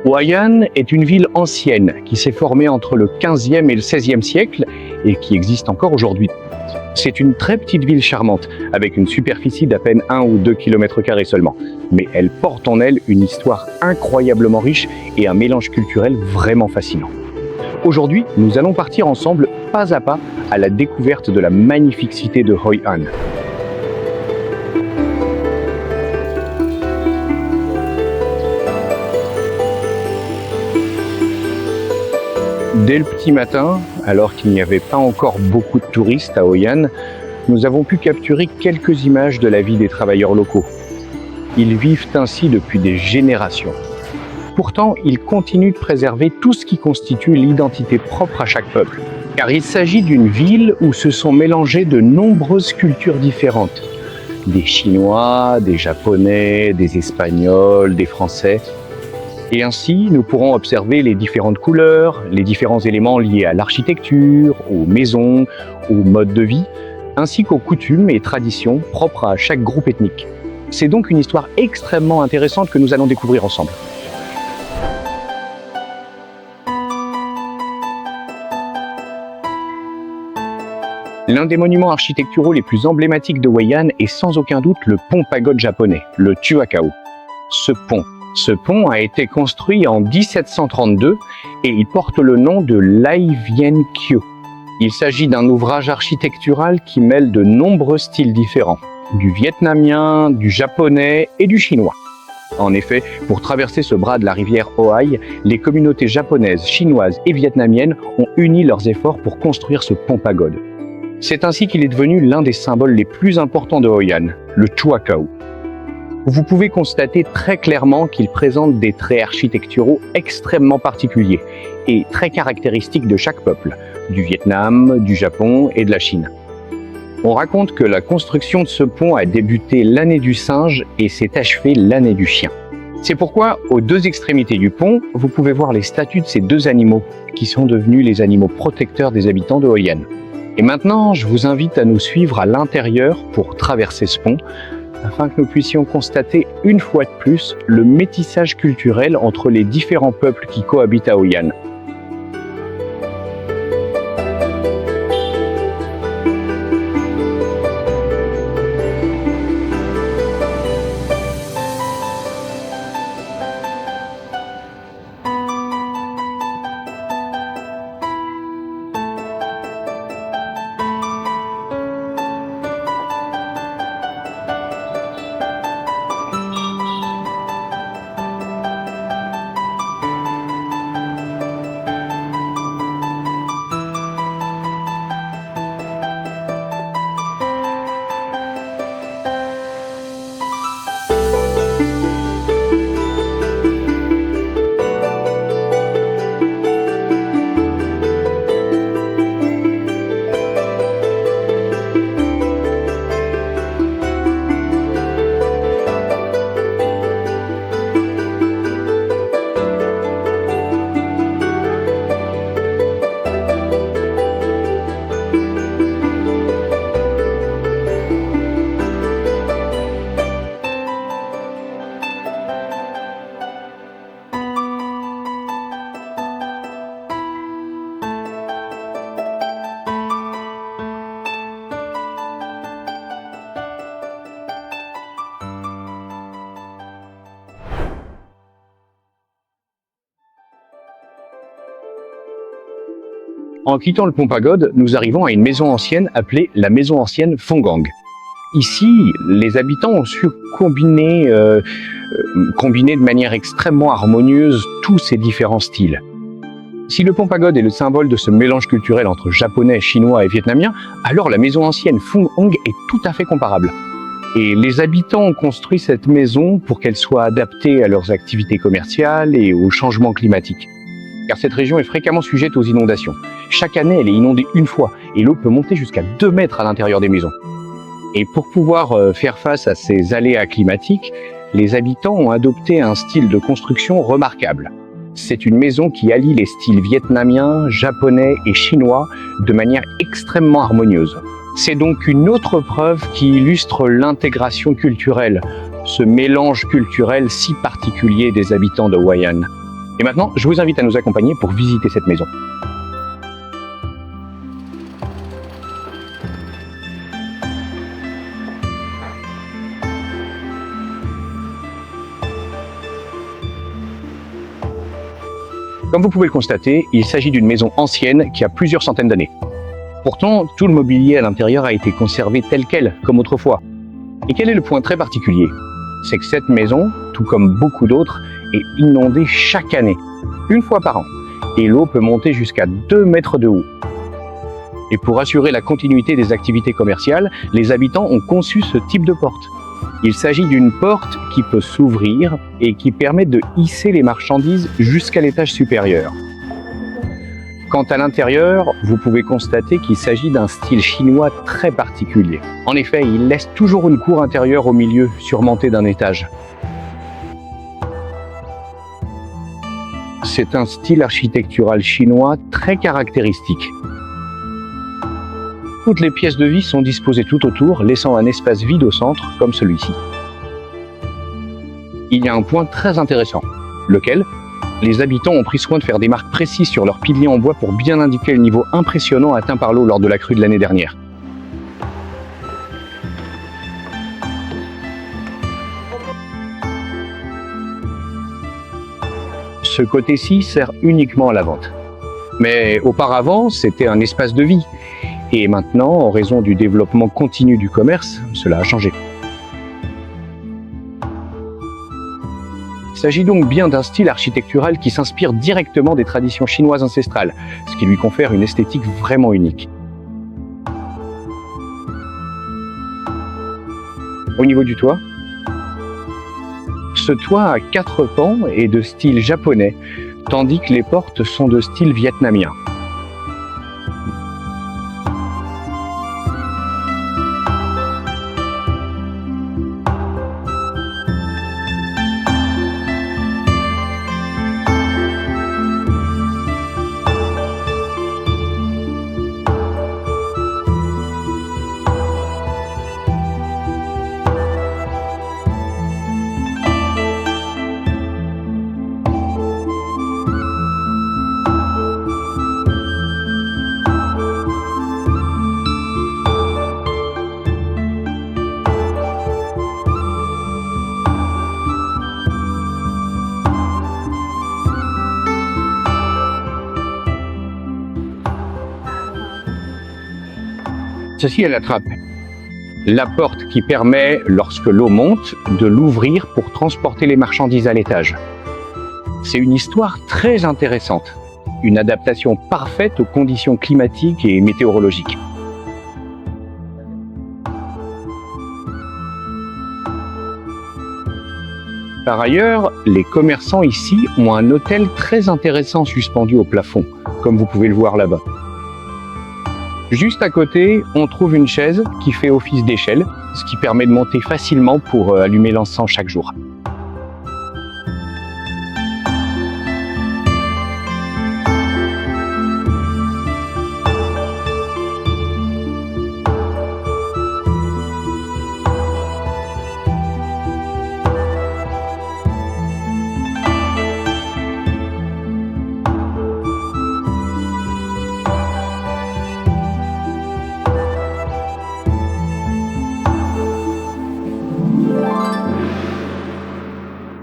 Hua Hin est une ville ancienne qui s'est formée entre le 15e et le 16e siècle et qui existe encore aujourd'hui. C'est une très petite ville charmante, avec une superficie d'à peine 1 ou 2 km² seulement. Mais elle porte en elle une histoire incroyablement riche et un mélange culturel vraiment fascinant. Aujourd'hui, nous allons partir ensemble, pas à pas, à la découverte de la magnifique cité de Hoi An. Dès le petit matin, alors qu'il n'y avait pas encore beaucoup de touristes à Hoi An, nous avons pu capturer quelques images de la vie des travailleurs locaux. Ils vivent ainsi depuis des générations. Pourtant, ils continuent de préserver tout ce qui constitue l'identité propre à chaque peuple. Car il s'agit d'une ville où se sont mélangées de nombreuses cultures différentes. Des Chinois, des Japonais, des Espagnols, des Français. Et ainsi, nous pourrons observer les différentes couleurs, les différents éléments liés à l'architecture, aux maisons, au mode de vie, ainsi qu'aux coutumes et traditions propres à chaque groupe ethnique. C'est donc une histoire extrêmement intéressante que nous allons découvrir ensemble. L'un des monuments architecturaux les plus emblématiques de Hoi An est sans aucun doute le pont-pagode japonais, le Tuakao. Ce pont a été construit en 1732 et il porte le nom de Lai Vien Kyo. Il s'agit d'un ouvrage architectural qui mêle de nombreux styles différents, du vietnamien, du japonais et du chinois. En effet, pour traverser ce bras de la rivière Oi, les communautés japonaises, chinoises et vietnamiennes ont uni leurs efforts pour construire ce pont-pagode. C'est ainsi qu'il est devenu l'un des symboles les plus importants de Hoi An, le Tuakao. Vous pouvez constater très clairement qu'il présente des traits architecturaux extrêmement particuliers et très caractéristiques de chaque peuple, du Vietnam, du Japon et de la Chine. On raconte que la construction de ce pont a débuté l'année du singe et s'est achevée l'année du chien. C'est pourquoi, aux deux extrémités du pont, vous pouvez voir les statues de ces deux animaux, qui sont devenus les animaux protecteurs des habitants de Hoi An. Et maintenant, je vous invite à nous suivre à l'intérieur pour traverser ce pont, afin que nous puissions constater une fois de plus le métissage culturel entre les différents peuples qui cohabitent à Hoi An. En quittant le pont-pagode, nous arrivons à une maison ancienne appelée la maison ancienne Phong-Gang. Ici, les habitants ont su combiner de manière extrêmement harmonieuse tous ces différents styles. Si le pont-pagode est le symbole de ce mélange culturel entre japonais, chinois et vietnamien, alors la maison ancienne Phong-Gang est tout à fait comparable. Et les habitants ont construit cette maison pour qu'elle soit adaptée à leurs activités commerciales et aux changements climatiques. Car cette région est fréquemment sujette aux inondations. Chaque année, elle est inondée une fois et l'eau peut monter jusqu'à 2 mètres à l'intérieur des maisons. Et pour pouvoir faire face à ces aléas climatiques, les habitants ont adopté un style de construction remarquable. C'est une maison qui allie les styles vietnamiens, japonais et chinois de manière extrêmement harmonieuse. C'est donc une autre preuve qui illustre l'intégration culturelle, ce mélange culturel si particulier des habitants de Hoi An. Et maintenant, je vous invite à nous accompagner pour visiter cette maison. Comme vous pouvez le constater, il s'agit d'une maison ancienne qui a plusieurs centaines d'années. Pourtant, tout le mobilier à l'intérieur a été conservé tel quel, comme autrefois. Et quel est le point très particulier? C'est que cette maison, tout comme beaucoup d'autres, est inondée chaque année, une fois par an. Et l'eau peut monter jusqu'à 2 mètres de haut. Et pour assurer la continuité des activités commerciales, les habitants ont conçu ce type de porte. Il s'agit d'une porte qui peut s'ouvrir et qui permet de hisser les marchandises jusqu'à l'étage supérieur. Quant à l'intérieur, vous pouvez constater qu'il s'agit d'un style chinois très particulier. En effet, il laisse toujours une cour intérieure au milieu, surmontée d'un étage. C'est un style architectural chinois très caractéristique. Toutes les pièces de vie sont disposées tout autour, laissant un espace vide au centre, comme celui-ci. Il y a un point très intéressant, lequel, les habitants ont pris soin de faire des marques précises sur leurs piliers en bois pour bien indiquer le niveau impressionnant atteint par l'eau lors de la crue de l'année dernière. Ce côté-ci sert uniquement à la vente. Mais auparavant, c'était un espace de vie. Et maintenant, en raison du développement continu du commerce, cela a changé. Il s'agit donc bien d'un style architectural qui s'inspire directement des traditions chinoises ancestrales, ce qui lui confère une esthétique vraiment unique. Au niveau du toit, ce toit à 4 pans est de style japonais, tandis que les portes sont de style vietnamien. Ceci est la trappe. La porte qui permet, lorsque l'eau monte, de l'ouvrir pour transporter les marchandises à l'étage. C'est une histoire très intéressante, une adaptation parfaite aux conditions climatiques et météorologiques. Par ailleurs, les commerçants ici ont un hôtel très intéressant suspendu au plafond, comme vous pouvez le voir là-bas. Juste à côté, on trouve une chaise qui fait office d'échelle, ce qui permet de monter facilement pour allumer l'encens chaque jour.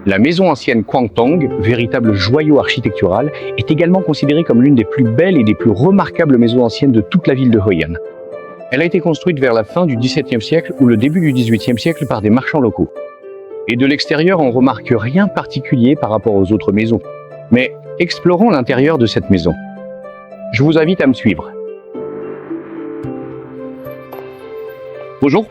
La maison ancienne Kwangtong, véritable joyau architectural, est également considérée comme l'une des plus belles et des plus remarquables maisons anciennes de toute la ville de Hoi An. Elle a été construite vers la fin du XVIIe siècle ou le début du XVIIIe siècle par des marchands locaux. Et de l'extérieur, on remarque rien particulier par rapport aux autres maisons. Mais explorons l'intérieur de cette maison. Je vous invite à me suivre. Bonjour.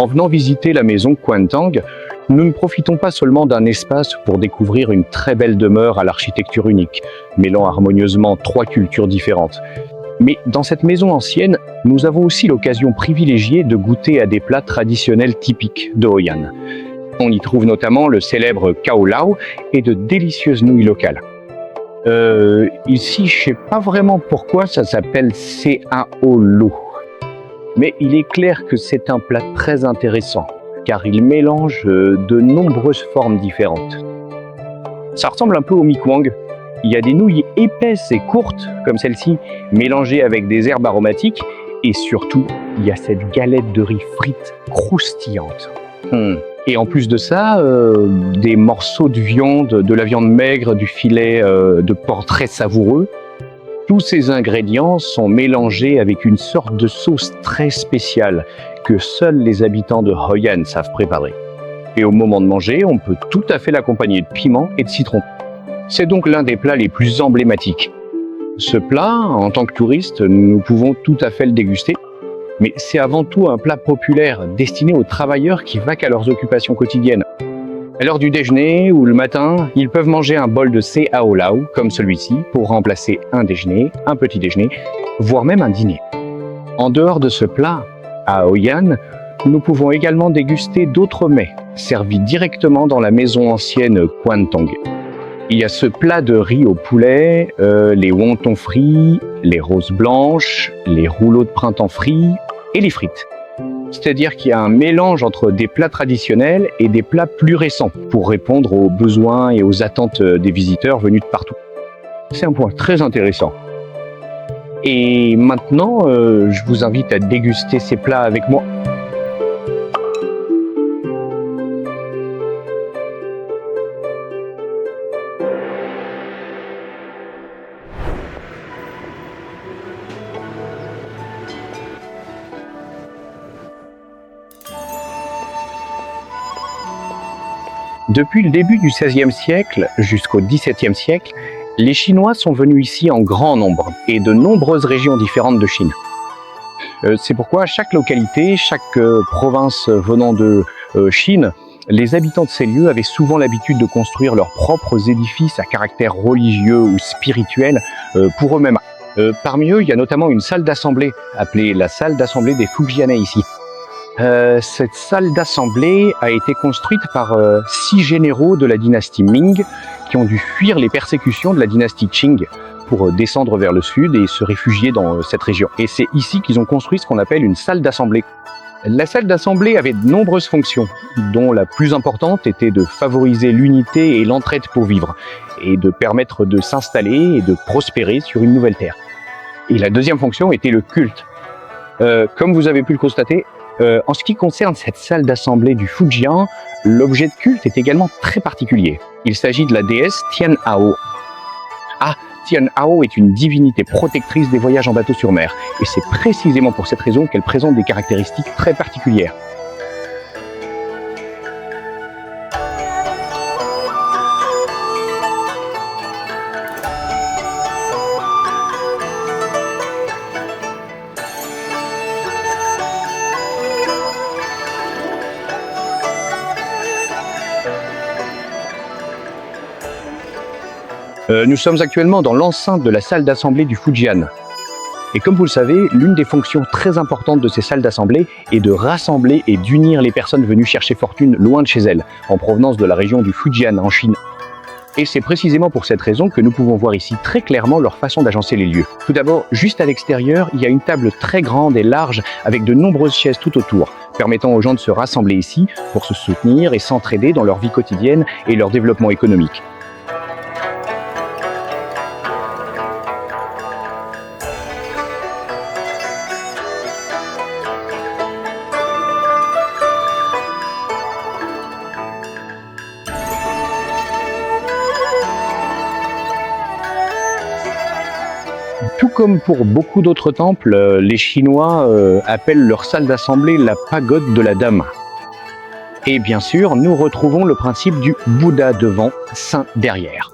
En venant visiter la maison Kwantang, nous ne profitons pas seulement d'un espace pour découvrir une très belle demeure à l'architecture unique, mêlant harmonieusement 3 cultures différentes. Mais dans cette maison ancienne, nous avons aussi l'occasion privilégiée de goûter à des plats traditionnels typiques de Hoi An. On y trouve notamment le célèbre Khao Lao et de délicieuses nouilles locales. Ici, je sais pas vraiment pourquoi ça s'appelle Cao Lo. Mais il est clair que c'est un plat très intéressant, car il mélange de nombreuses formes différentes. Ça ressemble un peu au mi kwang. Il y a des nouilles épaisses et courtes, comme celle-ci, mélangées avec des herbes aromatiques, et surtout, il y a cette galette de riz frite croustillante. Et en plus de ça, des morceaux de viande, de la viande maigre, du filet de porc très savoureux. Tous ces ingrédients sont mélangés avec une sorte de sauce très spéciale que seuls les habitants de Hoi An savent préparer. Et au moment de manger, on peut tout à fait l'accompagner de piment et de citron. C'est donc l'un des plats les plus emblématiques. Ce plat, en tant que touristes, nous pouvons tout à fait le déguster, mais c'est avant tout un plat populaire destiné aux travailleurs qui vaquent à leurs occupations quotidiennes. À l'heure du déjeuner ou le matin, ils peuvent manger un bol de Cao Lao, comme celui-ci, pour remplacer un déjeuner, un petit déjeuner, voire même un dîner. En dehors de ce plat, à Hoi An, nous pouvons également déguster d'autres mets, servis directement dans la maison ancienne Kwantang. Il y a ce plat de riz au poulet, les wontons frits, les roses blanches, les rouleaux de printemps frits et les frites. C'est-à-dire qu'il y a un mélange entre des plats traditionnels et des plats plus récents pour répondre aux besoins et aux attentes des visiteurs venus de partout. C'est un point très intéressant. Et maintenant, je vous invite à déguster ces plats avec moi. Depuis le début du XVIe siècle jusqu'au XVIIe siècle, les Chinois sont venus ici en grand nombre et de nombreuses régions différentes de Chine. C'est pourquoi chaque localité, chaque province venant de Chine, les habitants de ces lieux avaient souvent l'habitude de construire leurs propres édifices à caractère religieux ou spirituel pour eux-mêmes. Parmi eux, il y a notamment une salle d'assemblée appelée la salle d'assemblée des Fujianais ici. Cette salle d'assemblée a été construite par 6 généraux de la dynastie Ming qui ont dû fuir les persécutions de la dynastie Qing pour descendre vers le sud et se réfugier dans cette région. Et c'est ici qu'ils ont construit ce qu'on appelle une salle d'assemblée. La salle d'assemblée avait de nombreuses fonctions, dont la plus importante était de favoriser l'unité et l'entraide pour vivre, et de permettre de s'installer et de prospérer sur une nouvelle terre. Et la deuxième fonction était le culte. Comme vous avez pu le constater, en ce qui concerne cette salle d'assemblée du Fujian, l'objet de culte est également très particulier. Il s'agit de la déesse Tian Hao. Ah, Tian Hao est une divinité protectrice des voyages en bateau sur mer, et c'est précisément pour cette raison qu'elle présente des caractéristiques très particulières. Nous sommes actuellement dans l'enceinte de la salle d'assemblée du Fujian. Et comme vous le savez, l'une des fonctions très importantes de ces salles d'assemblée est de rassembler et d'unir les personnes venues chercher fortune loin de chez elles, en provenance de la région du Fujian en Chine. Et c'est précisément pour cette raison que nous pouvons voir ici très clairement leur façon d'agencer les lieux. Tout d'abord, juste à l'extérieur, il y a une table très grande et large avec de nombreuses chaises tout autour, permettant aux gens de se rassembler ici pour se soutenir et s'entraider dans leur vie quotidienne et leur développement économique. Tout comme pour beaucoup d'autres temples, les Chinois appellent leur salle d'assemblée la pagode de la dame. Et bien sûr, nous retrouvons le principe du Bouddha devant, saint derrière.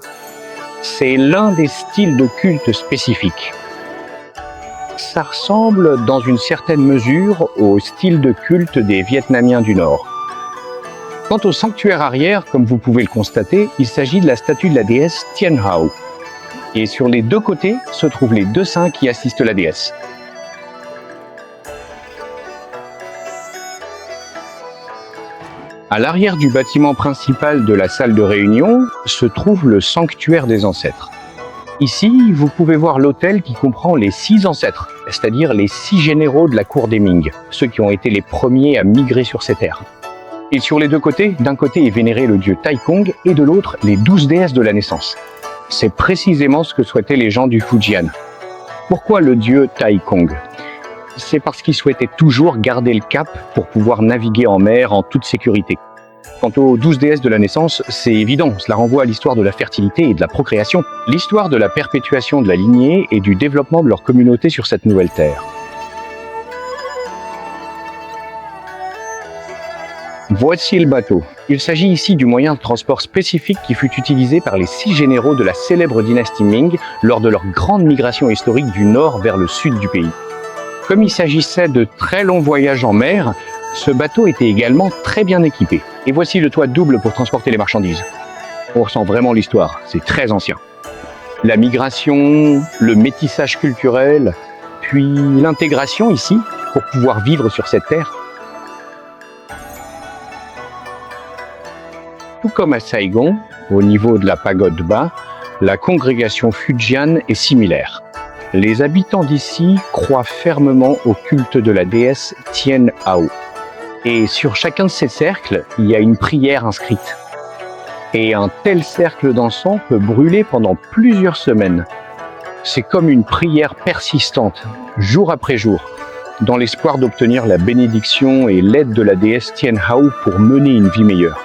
C'est l'un des styles de culte spécifiques. Ça ressemble dans une certaine mesure au style de culte des Vietnamiens du Nord. Quant au sanctuaire arrière, comme vous pouvez le constater, il s'agit de la statue de la déesse Tien Hau. Et sur les deux côtés se trouvent les deux saints qui assistent la déesse. À l'arrière du bâtiment principal de la salle de réunion se trouve le sanctuaire des ancêtres. Ici, vous pouvez voir l'autel qui comprend les 6 ancêtres, c'est-à-dire les 6 généraux de la cour des Ming, ceux qui ont été les premiers à migrer sur ces terres. Et sur les deux côtés, d'un côté est vénéré le dieu Tai Kong et de l'autre les 12 déesses de la naissance. C'est précisément ce que souhaitaient les gens du Fujian. Pourquoi le dieu Tai Kong ? C'est parce qu'ils souhaitaient toujours garder le cap pour pouvoir naviguer en mer en toute sécurité. Quant aux 12 déesses de la naissance, c'est évident, cela renvoie à l'histoire de la fertilité et de la procréation, l'histoire de la perpétuation de la lignée et du développement de leur communauté sur cette nouvelle terre. Voici le bateau. Il s'agit ici du moyen de transport spécifique qui fut utilisé par les 6 généraux de la célèbre dynastie Ming lors de leur grande migration historique du nord vers le sud du pays. Comme il s'agissait de très longs voyages en mer, ce bateau était également très bien équipé. Et voici le toit double pour transporter les marchandises. On ressent vraiment l'histoire, c'est très ancien. La migration, le métissage culturel, puis l'intégration ici pour pouvoir vivre sur cette terre. Tout comme à Saigon, au niveau de la pagode bas, la congrégation fujiane est similaire. Les habitants d'ici croient fermement au culte de la déesse Tien Hau. Et sur chacun de ces cercles, il y a une prière inscrite. Et un tel cercle d'encens peut brûler pendant plusieurs semaines. C'est comme une prière persistante, jour après jour, dans l'espoir d'obtenir la bénédiction et l'aide de la déesse Tien Hau pour mener une vie meilleure.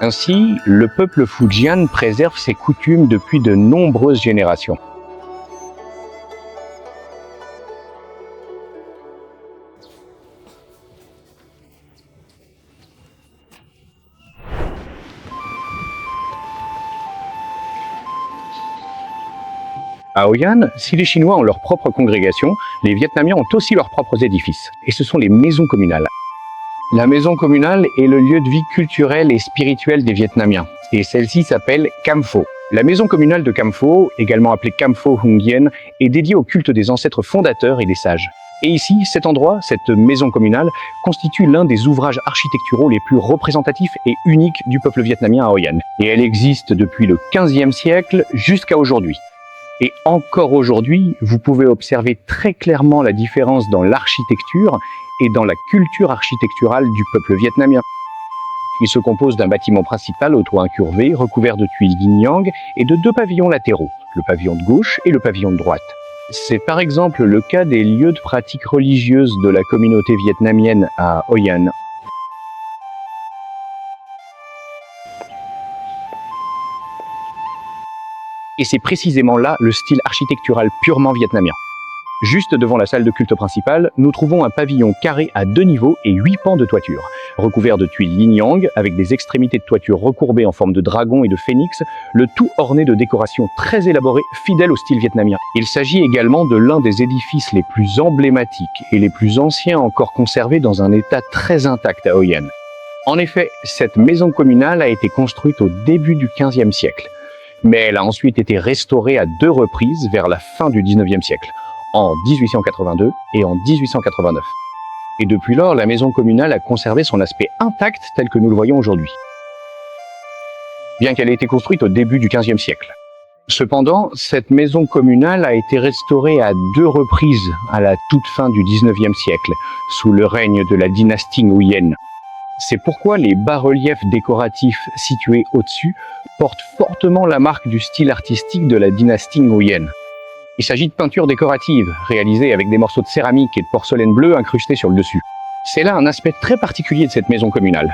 Ainsi, le peuple fujian préserve ses coutumes depuis de nombreuses générations. À Hoi An, si les Chinois ont leur propre congrégation, les Vietnamiens ont aussi leurs propres édifices, et ce sont les maisons communales. La maison communale est le lieu de vie culturel et spirituel des Vietnamiens, et celle-ci s'appelle Cam Pho. La maison communale de Cam Pho, également appelée Cam Pho Hung Dien, est dédiée au culte des ancêtres fondateurs et des sages. Et ici, cet endroit, cette maison communale, constitue l'un des ouvrages architecturaux les plus représentatifs et uniques du peuple vietnamien à Hoi An. Et elle existe depuis le XVe siècle jusqu'à aujourd'hui. Et encore aujourd'hui, vous pouvez observer très clairement la différence dans l'architecture et dans la culture architecturale du peuple vietnamien. Il se compose d'un bâtiment principal au toit incurvé, recouvert de tuiles yin-yang, et de 2 pavillons latéraux, le pavillon de gauche et le pavillon de droite. C'est par exemple le cas des lieux de pratique religieuse de la communauté vietnamienne à Hoi An. Et c'est précisément là le style architectural purement vietnamien. Juste devant la salle de culte principale, nous trouvons un pavillon carré à 2 niveaux et 8 pans de toiture, recouvert de tuiles yin-yang, avec des extrémités de toiture recourbées en forme de dragon et de phénix, le tout orné de décorations très élaborées, fidèles au style vietnamien. Il s'agit également de l'un des édifices les plus emblématiques et les plus anciens encore conservés dans un état très intact à Hoi An. En effet, cette maison communale a été construite au début du XVe siècle, mais elle a ensuite été restaurée à 2 reprises vers la fin du XIXe siècle, en 1882 et en 1889. Et depuis lors, la maison communale a conservé son aspect intact tel que nous le voyons aujourd'hui, bien qu'elle ait été construite au début du XVe siècle. Cependant, cette maison communale a été restaurée à 2 reprises à la toute fin du XIXe siècle, sous le règne de la dynastie Nguyen. C'est pourquoi les bas-reliefs décoratifs situés au-dessus portent fortement la marque du style artistique de la dynastie Nguyen. Il s'agit de peintures décoratives, réalisées avec des morceaux de céramique et de porcelaine bleue incrustés sur le dessus. C'est là un aspect très particulier de cette maison communale.